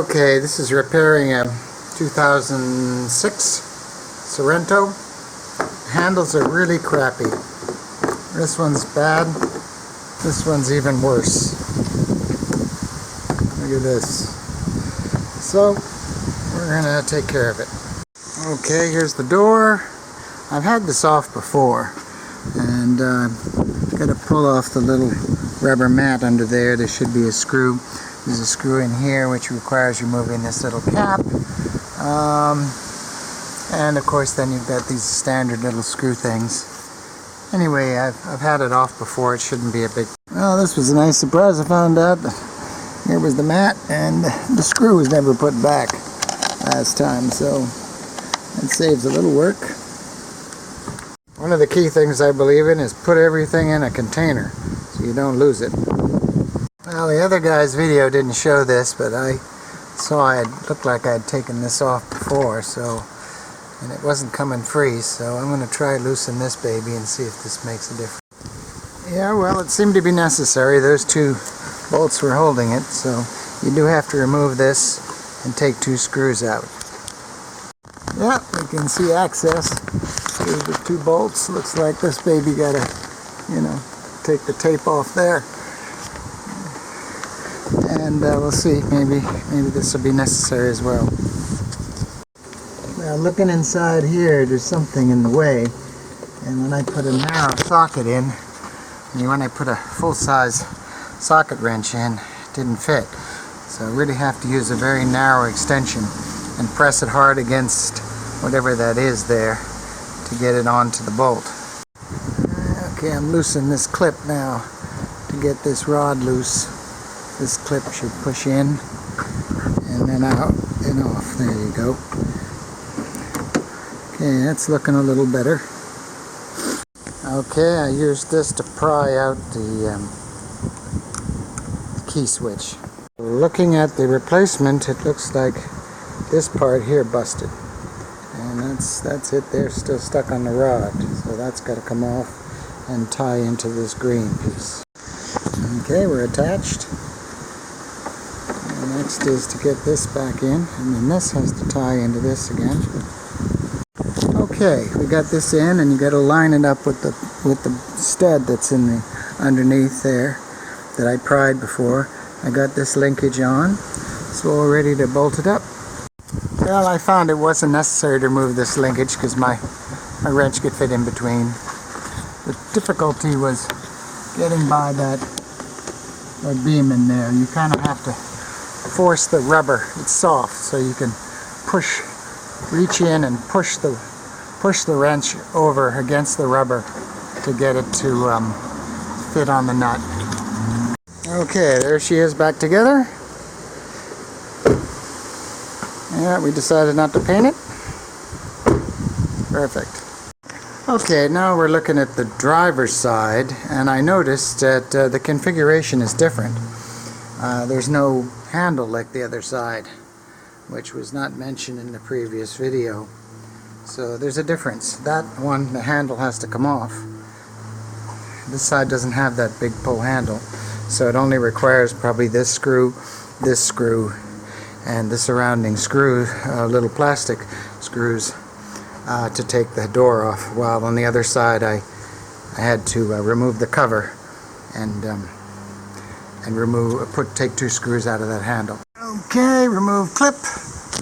Okay, this is repairing a 2006 Sorento. Handles are really crappy. This one's bad. This one's even worse. Look at this. So, we're gonna take care of it. Okay, here's the door. I've had this off before, and gotta pull off the little rubber mat under there. There should be a screw. There's a screw in here which requires removing this little cap. And of course then you've got these standard little screw things. Anyway, I've had it off before. It shouldn't be a big... Well, this was a nice surprise. I found out that here was the mat and the screw was never put back last time, so it saves a little work. One of the key things I believe in is put everything in a container so you don't lose it. Well, the other guy's video didn't show this, but I saw it looked like I'd taken this off before, and it wasn't coming free, so I'm going to try loosen this baby and see if this makes a difference. Yeah, well, it seemed to be necessary. Those two bolts were holding it, so you do have to remove this and take two screws out. Yeah, you can see access. Here's the two bolts. Looks like this baby got to, take the tape off there. And we'll see, maybe this will be necessary as well. Now looking inside here, there's something in the way, and when I put a narrow socket in, and when I put a full-size socket wrench in, it didn't fit. So I really have to use a very narrow extension and press it hard against whatever that is there to get it onto the bolt. Okay, I'm loosening this clip now to get this rod loose. This clip should push in and then out and off. There you go. Okay, that's looking a little better. Okay, I used this to pry out the key switch. Looking at the replacement, it looks like this part here busted. And that's it there, still stuck on the rod. So that's got to come off and tie into this green piece. Okay, we're attached. Next is to get this back in, and then this has to tie into this again. Okay, we got this in, and you got to line it up with the stud that's in the underneath there that I pried before. I got this linkage on, so we're ready to bolt it up. Well, I found it wasn't necessary to remove this linkage because my wrench could fit in between. The difficulty was getting by that beam in there. You kind of have to force the rubber. It's soft, so you can reach in and push the wrench over against the rubber to get it to fit on the nut. Okay, there she is back together. Yeah, we decided not to paint it. Perfect. Okay, now we're looking at the driver's side, and I noticed that the configuration is different. There's no handle like the other side, which was not mentioned in the previous video. So there's a difference. That one, the handle has to come off. This side doesn't have that big pull handle, so it only requires probably this screw, and the surrounding screw, little plastic screws, to take the door off. While on the other side I had to remove the cover and take two screws out of that handle. Okay, remove clip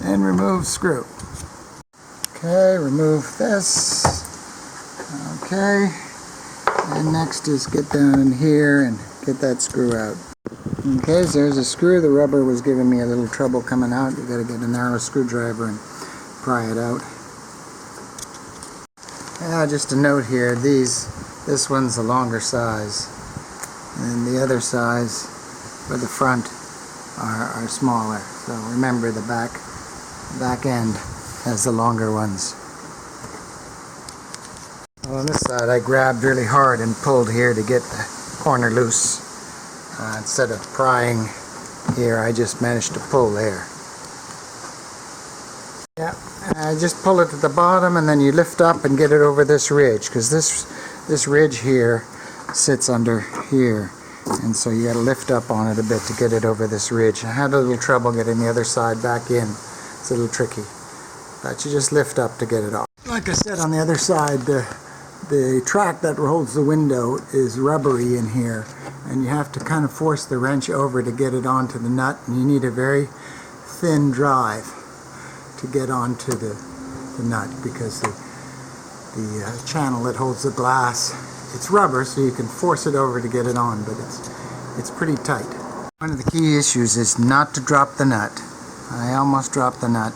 and remove screw. Okay, remove this. Okay, and next is get down in here and get that screw out. Okay, so there's a screw. The rubber was giving me a little trouble coming out. You got to get a narrow screwdriver and pry it out. Just a note here, this one's a longer size, and the other size for the front are smaller. So remember, the back end has the longer ones. Well, on this side I grabbed really hard and pulled here to get the corner loose. Instead of prying here, I just managed to pull there. Yeah, just pull it at the bottom, and then you lift up and get it over this ridge, because this ridge here sits under here, and so you got to lift up on it a bit to get it over this ridge. I had a little trouble getting the other side back in. It's a little tricky, but you just lift up to get it off. Like I said, on the other side, the track that holds the window is rubbery in here, and you have to kind of force the wrench over to get it onto the nut, and you need a very thin drive to get onto the nut, because the channel that holds the glass, it's rubber, so you can force it over to get it on, but it's pretty tight. One of the key issues is not to drop the nut. I almost dropped the nut.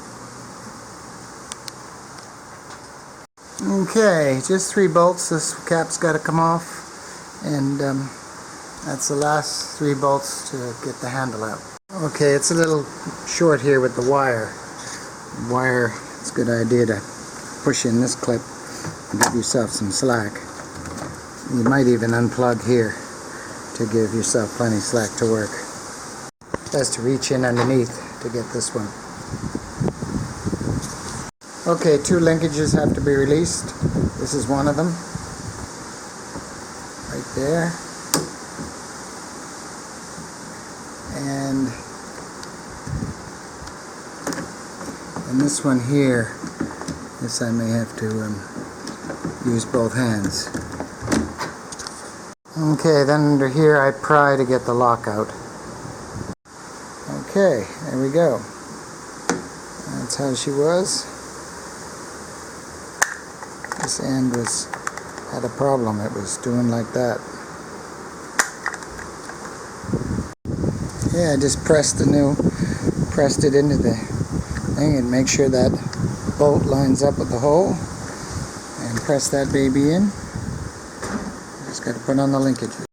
Okay, just 3 bolts. This cap's got to come off, and that's the last 3 bolts to get the handle out. Okay, it's a little short here with the wire. It's a good idea to push in this clip and give yourself some slack. You might even unplug here to give yourself plenty of slack to work. Best to reach in underneath to get this one. Okay, 2 linkages have to be released. This is one of them. Right there. And this one here, this I may have to use both hands. Okay, then under here I pry to get the lock out. Okay, there we go. That's how she was. This end had a problem. It was doing like that. Yeah, I just pressed it into the thing and make sure that bolt lines up with the hole, and press that baby in. Just got to put on the linkages.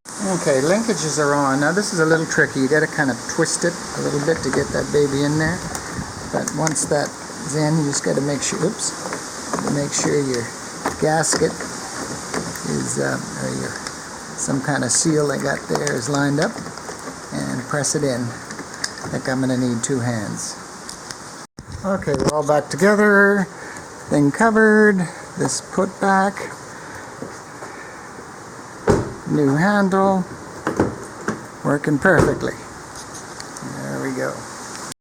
Okay, linkages are on. Now this is a little tricky. You got to kind of twist it a little bit to get that baby in there. But once that's in, you just got to make sure. Make sure your gasket is or your some kind of seal they got there is lined up, and press it in. I think I'm going to need 2 hands. Okay, we're all back together. Thing covered. This put back. New handle. Working perfectly. There we go.